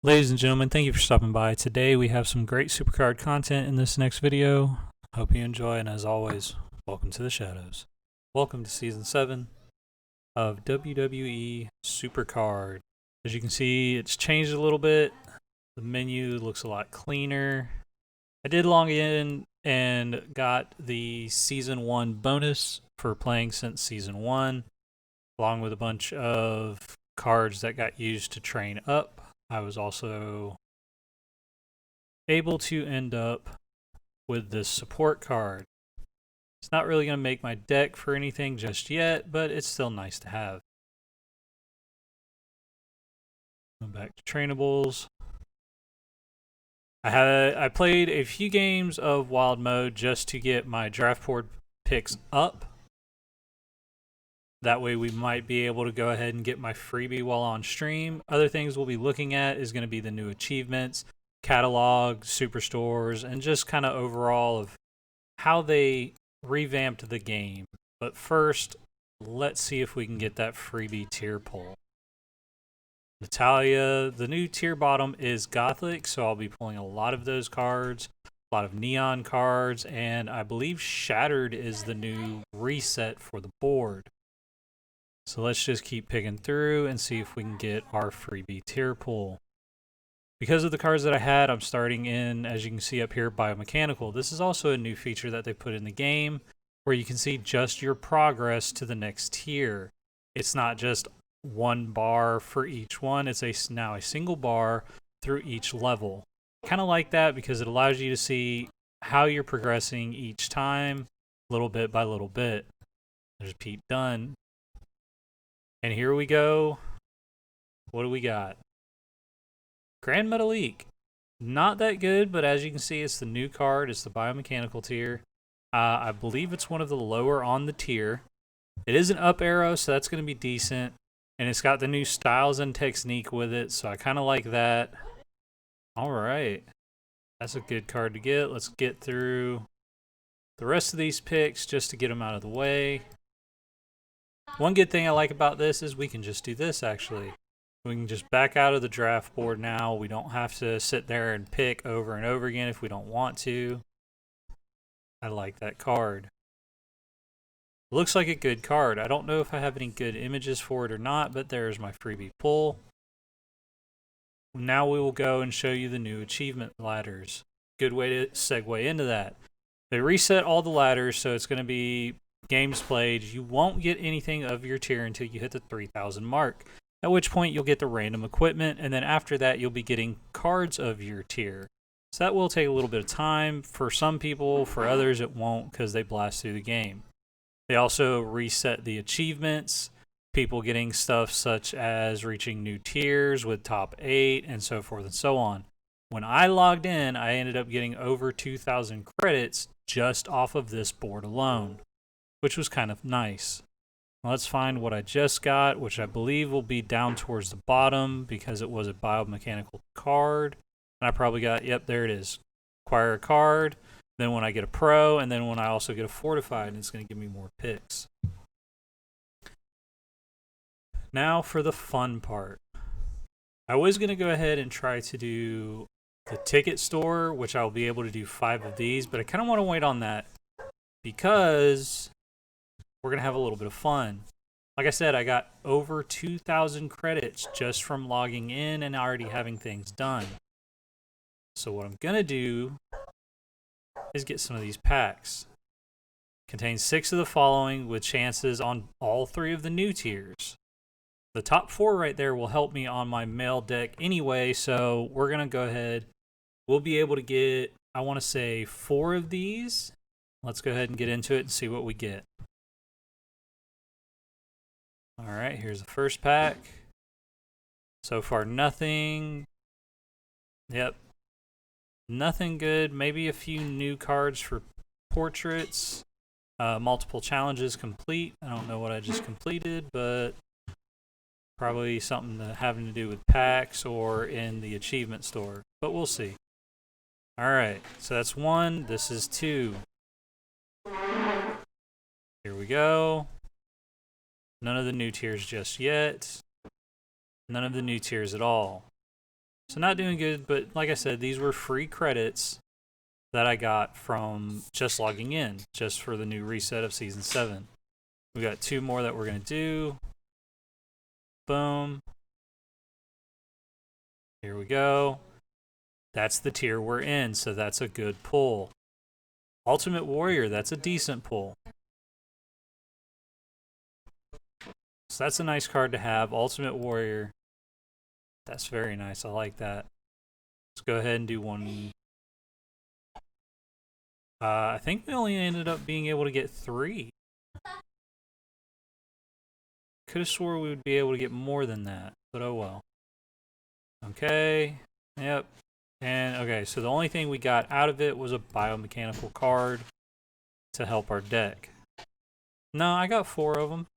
Ladies and gentlemen, thank you for stopping by. Today we have some great Supercard content in this next video. Hope you enjoy, and as always, welcome to the Shadows. Welcome to Season 7 of WWE Supercard. As you can see, it's changed a little bit. The menu looks a lot cleaner. I did log in and got the Season 1 bonus for playing since Season 1, along with a bunch of cards that got used to train up. I was also able to end up with this support card. It's not really going to make my deck for anything just yet, but it's still nice to have. Going back to trainables. I played a few games of wild mode just to get my draft board picks up. That way we might be able to go ahead and get my freebie while on stream. Other things we'll be looking at is going to be the new achievements, catalog, superstores, and just kind of overall of how they revamped the game. But first, let's see if we can get that freebie tier pull. Natalia, the new tier bottom is Gothic, so I'll be pulling a lot of those cards, a lot of Neon cards, and I believe Shattered is the new reset for the board. So let's just keep picking through and see if we can get our freebie tier pull. Because of the cards that I had, I'm starting in, as you can see up here, Biomechanical. This is also a new feature that they put in the game where you can see just your progress to the next tier. It's not just one bar for each one. It's now a single bar through each level. Kind of like that because it allows you to see how you're progressing each time, little bit by little bit. There's Pete Dunne. And here we go. What do we got? Grand Metalik. Not that good, but as you can see, it's the new card. It's the Biomechanical tier. I believe it's one of the lower on the tier. It is an up arrow, so that's going to be decent. And it's got the new styles and technique with it, so I kind of like that. All right. That's a good card to get. Let's get through the rest of these picks just to get them out of the way. One good thing I like about this is we can just do this, actually. We can just back out of the draft board now. We don't have to sit there and pick over and over again if we don't want to. I like that card. Looks like a good card. I don't know if I have any good images for it or not, but there's my freebie pull. Now we will go and show you the new achievement ladders. Good way to segue into that. They reset all the ladders, so it's going to be games played. You won't get anything of your tier until you hit the 3,000 mark, at which point you'll get the random equipment, and then after that you'll be getting cards of your tier. So that will take a little bit of time for some people. For others it won't because they blast through the game. They also reset the achievements, people getting stuff such as reaching new tiers with top 8 and so forth and so on. When I logged in, I ended up getting over 2,000 credits just off of this board alone, which was kind of nice. Let's find what I just got, which I believe will be down towards the bottom because it was a biomechanical card. And I probably got, yep, there it is. Acquire a card, then when I get a pro, and then when I also get a fortified, it's going to give me more picks. Now for the fun part. I was going to go ahead and try to do the ticket store, which I'll be able to do 5 of these, but I kind of want to wait on that because we're going to have a little bit of fun. Like I said, I got over 2,000 credits just from logging in and already having things done. So what I'm going to do is get some of these packs. Contains 6 of the following with chances on all 3 of the new tiers. The top 4 right there will help me on my mail deck anyway, so we're going to go ahead. We'll be able to get, I want to say, 4 of these. Let's go ahead and get into it and see what we get. All right, here's the first pack. So far, nothing. Yep. Nothing good. Maybe a few new cards for portraits. Multiple challenges complete. I don't know what I just completed, but probably something having to do with packs or in the achievement store. But we'll see. All right, so that's 1. This is 2. Here we go. None of the new tiers just yet. None of the new tiers at all. So not doing good, but like I said, these were free credits that I got from just logging in, just for the new reset of Season 7. We got 2 more that we're going to do. Boom. Here we go. That's the tier we're in, so that's a good pull. Ultimate Warrior, that's a decent pull. So that's a nice card to have. Ultimate Warrior. That's very nice. I like that. Let's go ahead and do one. I think we only ended up being able to get 3. Could have swore we would be able to get more than that, but oh well. Okay. Yep. And okay, so the only thing we got out of it was a biomechanical card to help our deck. No, I got 4 of them.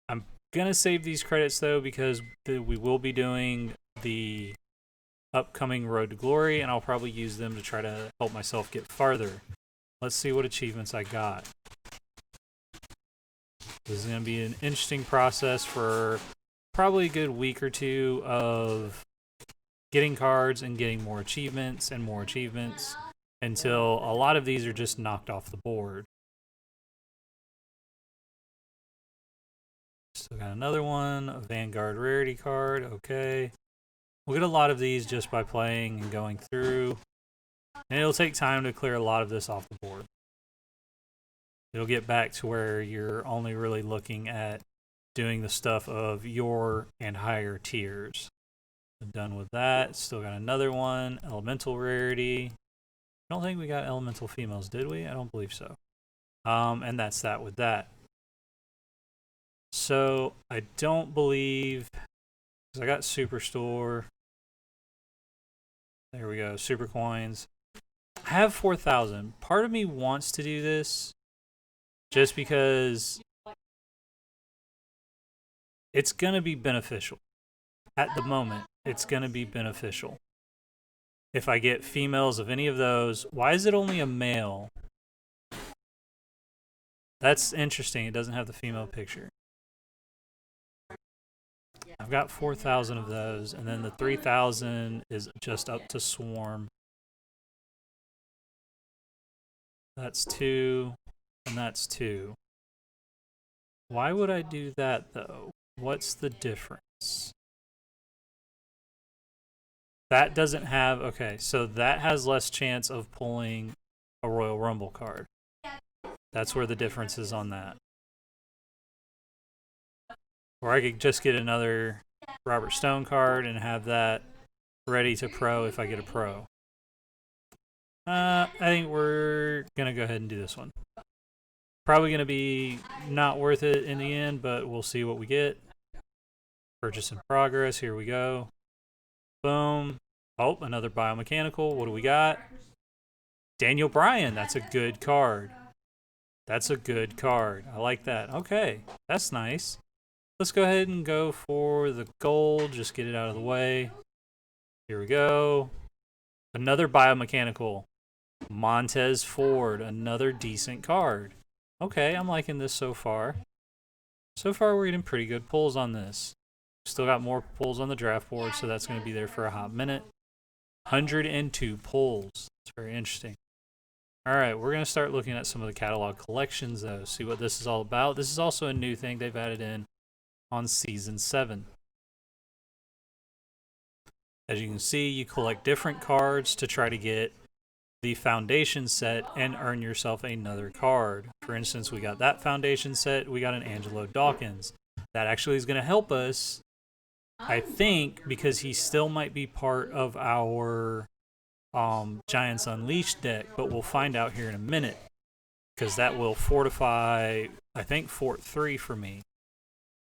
I'm gonna save these credits though because we will be doing the upcoming Road to Glory, and I'll probably use them to try to help myself get farther. Let's see what achievements I got. This is going to be an interesting process for probably a good week or 2 of getting cards and getting more achievements and more achievements until a lot of these are just knocked off the board. Still got another one, a Vanguard rarity card. Okay. We'll get a lot of these just by playing and going through. And it'll take time to clear a lot of this off the board. It'll get back to where you're only really looking at doing the stuff of your and higher tiers. I'm done with that. Still got another one, Elemental rarity. I don't think we got Elemental females, did we? I don't believe so. And that's that with that. So I don't believe, because I got Superstore. There we go, Super Coins. I have 4,000. Part of me wants to do this just because it's going to be beneficial. At the moment, it's going to be beneficial. If I get females of any of those, why is it only a male? That's interesting. It doesn't have the female picture. I've got 4,000 of those, and then the 3,000 is just up to Swarm. That's 2, and that's 2. Why would I do that, though? What's the difference? That doesn't have... Okay, so that has less chance of pulling a Royal Rumble card. That's where the difference is on that. Or I could just get another Robert Stone card and have that ready to pro if I get a pro. I think we're going to go ahead and do this one. Probably going to be not worth it in the end, but we'll see what we get. Purchase in progress. Here we go. Boom. Oh, another biomechanical. What do we got? Daniel Bryan. That's a good card. That's a good card. I like that. Okay. That's nice. Let's go ahead and go for the gold. Just get it out of the way. Here we go. Another biomechanical. Montez Ford. Another decent card. Okay, I'm liking this so far. So far, we're getting pretty good pulls on this. Still got more pulls on the draft board, so that's going to be there for a hot minute. 102 pulls. It's very interesting. All right, we're going to start looking at some of the catalog collections, though. See what this is all about. This is also a new thing they've added in on Season 7. As you can see, you collect different cards to try to get the foundation set and earn yourself another card. For instance, we got that foundation set. We got an Angelo Dawkins. That actually is going to help us, I think, because he still might be part of our Giants Unleashed deck, but we'll find out here in a minute, because that will fortify, I think, Fort 3 for me.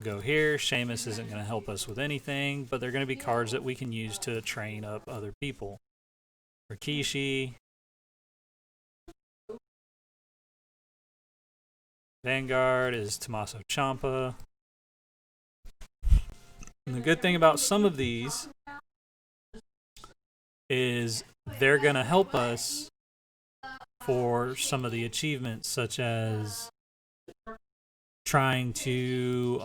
Go here. Sheamus isn't going to help us with anything, but they're going to be cards that we can use to train up other people. Rikishi. Vanguard is Tommaso Ciampa. And the good thing about some of these is they're going to help us for some of the achievements, such as trying to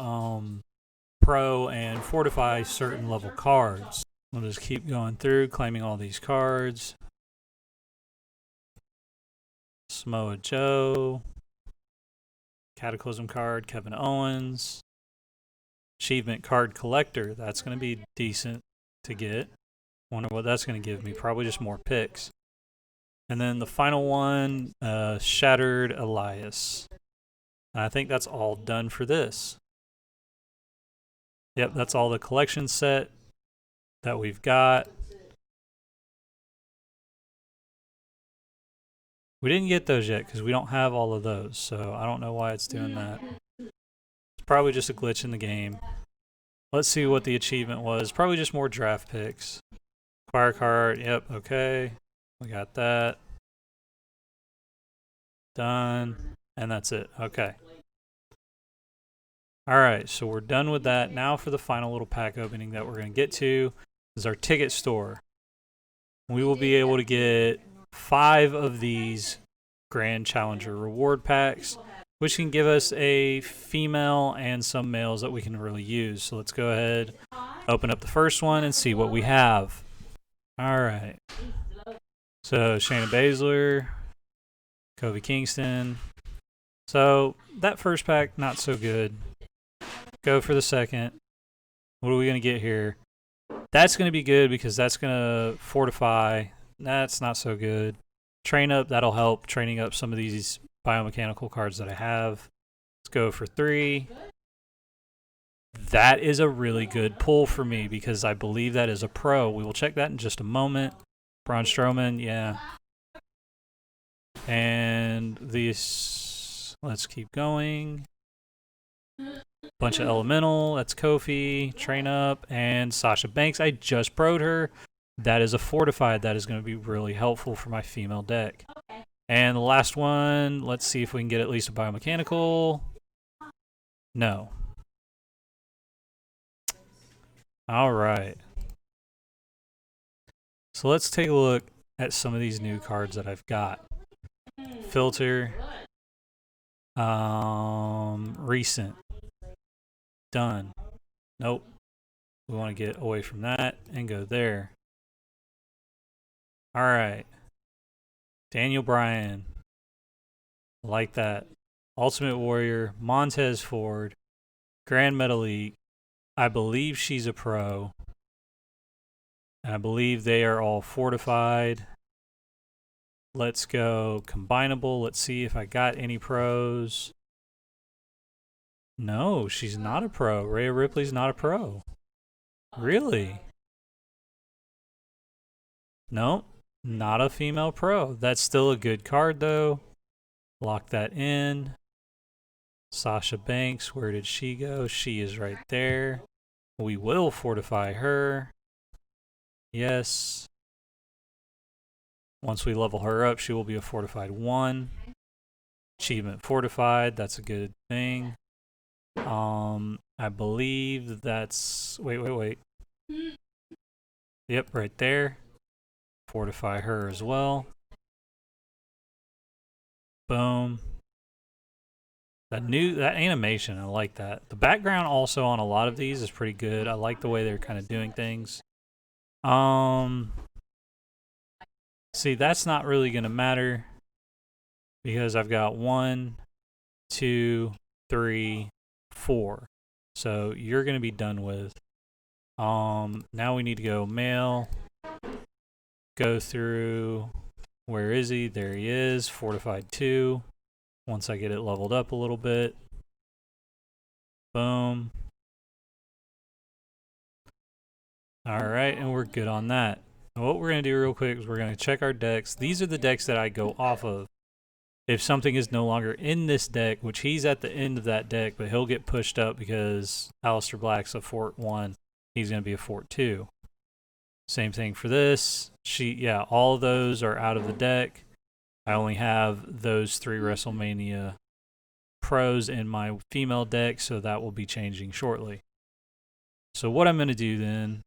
pro and fortify certain level cards. We'll just keep going through, claiming all these cards. Samoa Joe. Cataclysm card, Kevin Owens. Achievement card collector. That's going to be decent to get. Wonder what that's going to give me. Probably just more picks. And then the final one, Shattered Elias. And I think that's all done for this. Yep, that's all the collection set that we've got. We didn't get those yet because we don't have all of those, so I don't know why it's doing that. It's probably just a glitch in the game. Let's see what the achievement was. Probably just more draft picks. Acquire card, yep, okay. We got that. Done. And that's it, okay. Alright, so we're done with that. Now for the final little pack opening that we're going to get to is our ticket store. We will be able to get 5 of these Grand Challenger reward packs, which can give us a female and some males that we can really use. So let's go ahead, open up the first one, and see what we have. Alright. So Shayna Baszler, Kofi Kingston. So that first pack, not so good. Go for the second. What are we going to get here? That's going to be good because that's going to fortify. That's not so good. Train up, that'll help training up some of these biomechanical cards that I have. Let's go for 3. That is a really good pull for me because I believe that is a pro. We will check that in just a moment. Braun Strowman, yeah. And these, let's keep going. Bunch of Elemental, that's Kofi, Train Up, and Sasha Banks. I just pro'd her. That is a fortified. That is going to be really helpful for my female deck. And the last one, let's see if we can get at least a biomechanical. No. All right. So let's take a look at some of these new cards that I've got. Filter. Recent. Done. Nope. We want to get away from that and go there. All right. Daniel Bryan. Like that. Ultimate Warrior. Montez Ford. Grand Metalik. I believe she's a pro. And I believe they are all fortified. Let's go combinable. Let's see if I got any pros. No, she's not a pro. Rhea Ripley's not a pro. Really? Nope, not a female pro. That's still a good card, though. Lock that in. Sasha Banks, where did she go? She is right there. We will fortify her. Yes. Once we level her up, she will be a fortified 1. Achievement fortified. That's a good thing. I believe that's... Wait. Yep, right there. Fortify her as well. Boom. That animation, I like that. The background also on a lot of these is pretty good. I like the way they're kind of doing things. See, that's not really going to matter because I've got 1, 2, 3, 4. So you're going to be done with. Now we need to go male. Go through. Where is he? There he is. Fortified 2. Once I get it leveled up a little bit. Boom. Alright, and we're good on that. Now what we're going to do real quick is we're going to check our decks. These are the decks that I go off of. If something is no longer in this deck, which he's at the end of that deck, but he'll get pushed up because Aleister Black's a Fort 1. He's going to be a Fort 2. Same thing for this. Yeah, all of those are out of the deck. I only have those 3 WrestleMania pros in my female deck, so that will be changing shortly. So what I'm going to do then,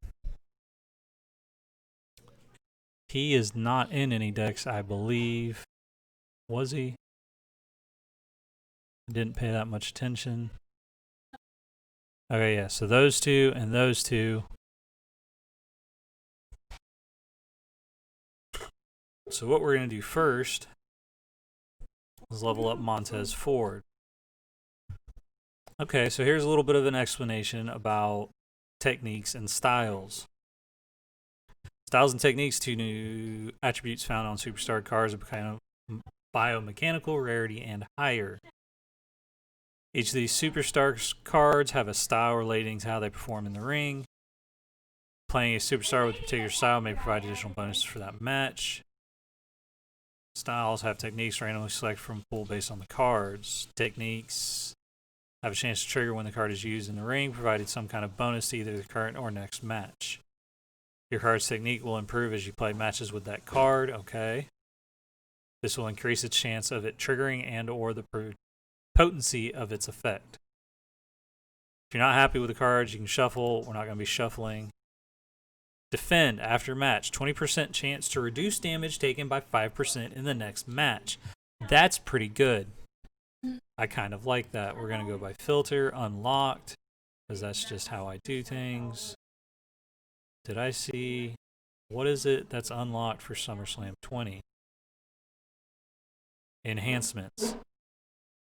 he is not in any decks, I believe. Was he? I didn't pay that much attention. Okay, yeah, so those two and those two. So what we're going to do first is level up Montez Ford. Okay, so here's a little bit of an explanation about techniques and styles. Styles and techniques, two new attributes found on superstar cars of kind of biomechanical rarity and higher. Each of these superstar cards have a style relating to how they perform in the ring. Playing a superstar with a particular style may provide additional bonuses for that match. Styles have techniques randomly selected from a pool based on the cards. Techniques have a chance to trigger when the card is used in the ring, provided some kind of bonus to either the current or next match. Your card's technique will improve as you play matches with that card. Okay. This will increase its chance of it triggering and or the potency of its effect. If you're not happy with the cards, you can shuffle. We're not going to be shuffling. Defend after match. 20% chance to reduce damage taken by 5% in the next match. That's pretty good. I kind of like that. We're going to go by filter, unlocked, because that's just how I do things. Did I see, what is it that's unlocked for SummerSlam 20? Enhancements.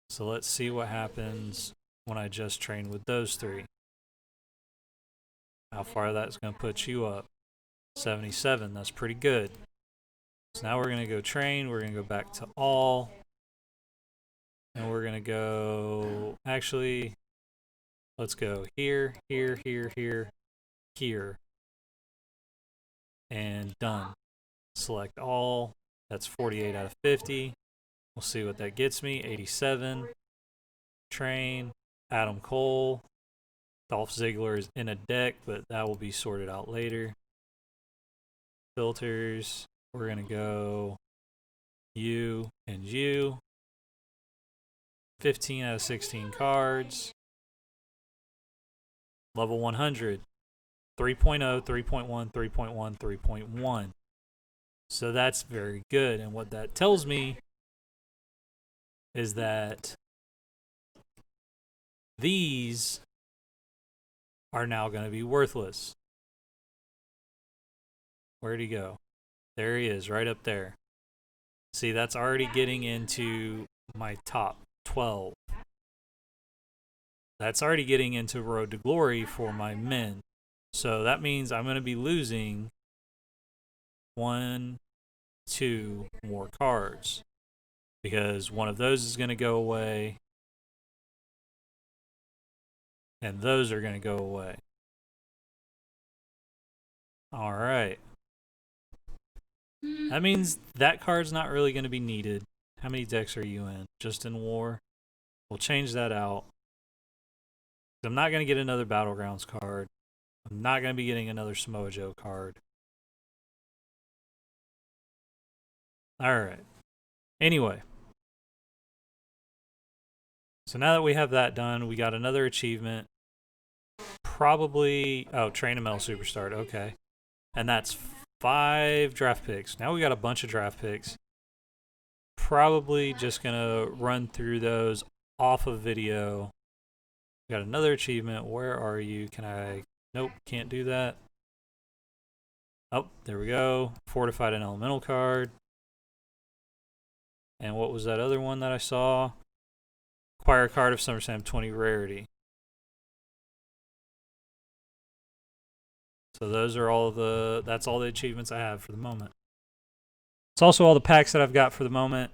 So let's see what happens when I just train with those three. How far that's going to put you up. 77, that's pretty good. So now we're going to go train. We're going to go back to all. And we're going to go, actually, let's go here, here, here, here, here. And done. Select all. That's 48 out of 50. We'll see what that gets me. 87. Train. Adam Cole. Dolph Ziggler is in a deck, but that will be sorted out later. Filters. We're going to go you and you. 15 out of 16 cards. Level 100. 3.0, 3.1, 3.1, 3.1. So that's very good. And what that tells me is that these are now going to be worthless. Where'd he go? There he is, right up there. See, that's already getting into my top 12. That's already getting into Road to Glory for my men. So that means I'm going to be losing 1, 2 more cards. Because one of those is going to go away. And those are going to go away. Alright. That means that card's not really going to be needed. How many decks are you in? Just in War? We'll change that out. I'm not going to get another Battlegrounds card. I'm not going to be getting another Samoa Joe card. Alright. Anyway. So now that we have that done, we got another achievement. Probably... Oh, Train a Metal Superstar. Okay. And that's 5 draft picks. Now we got a bunch of draft picks. Probably just going to run through those off of video. We got another achievement. Where are you? Can I... Nope, can't do that. Oh, there we go. Fortified an elemental card. And what was that other one that I saw? Acquire a card of SummerSlam 20 rarity. So those are all the, that's all the achievements I have for the moment. It's also all the packs that I've got for the moment.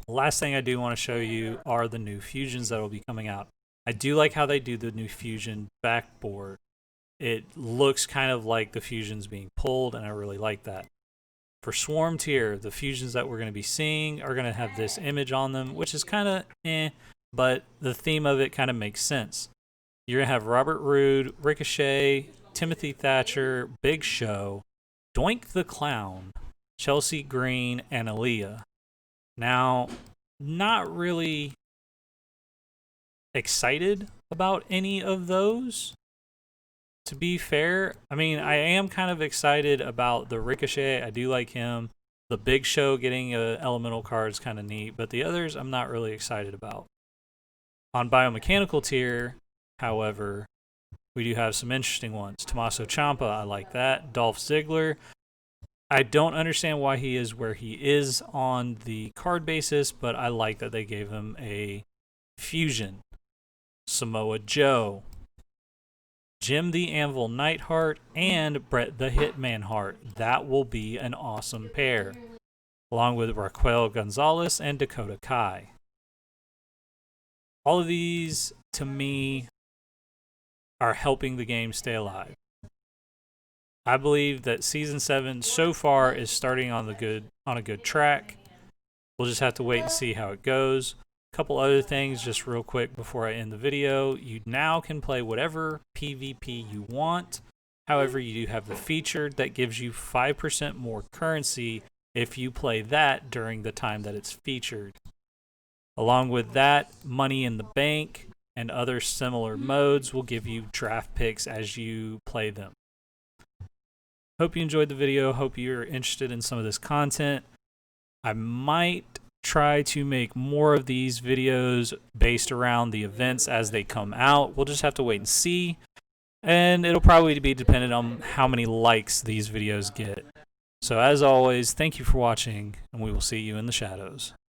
Last thing I do want to show you are the new fusions that will be coming out. I do like how they do the new fusion backboard. It looks kind of like the fusions being pulled, and I really like that. For Swarm Tier, the fusions that we're going to be seeing are going to have this image on them, which is kind of but the theme of it kind of makes sense. You're going to have Robert Roode, Ricochet, Timothy Thatcher, Big Show, Doink the Clown, Chelsea Green, and Aaliyah. Now, not really excited about any of those, to be fair. I mean, I am kind of excited about the Ricochet. I do like him. The Big Show getting a elemental card is kind of neat, but the others I'm not really excited about. On biomechanical tier, however, we do have some interesting ones. Tommaso Ciampa, I like that. Dolph Ziggler, I don't understand why he is where he is on the card basis, but I like that they gave him a fusion. Samoa Joe, Jim the Anvil Neidhart, and Bret the Hitman Hart. That will be an awesome pair, along with Raquel Gonzalez and Dakota Kai. All of these, to me, are helping the game stay alive. I believe that Season 7 so far is starting on a good track. We'll just have to wait and see how it goes. A couple other things just real quick before I end the video. You now can play whatever PvP you want. However, you do have the feature that gives you 5% more currency if you play that during the time that it's featured. Along with that, Money in the Bank and other similar modes will give you draft picks as you play them. Hope you enjoyed the video. Hope you're interested in some of this content. I might try to make more of these videos based around the events as they come out. We'll just have to wait and see. And it'll probably be dependent on how many likes these videos get. So as always, thank you for watching, and we will see you in the shadows.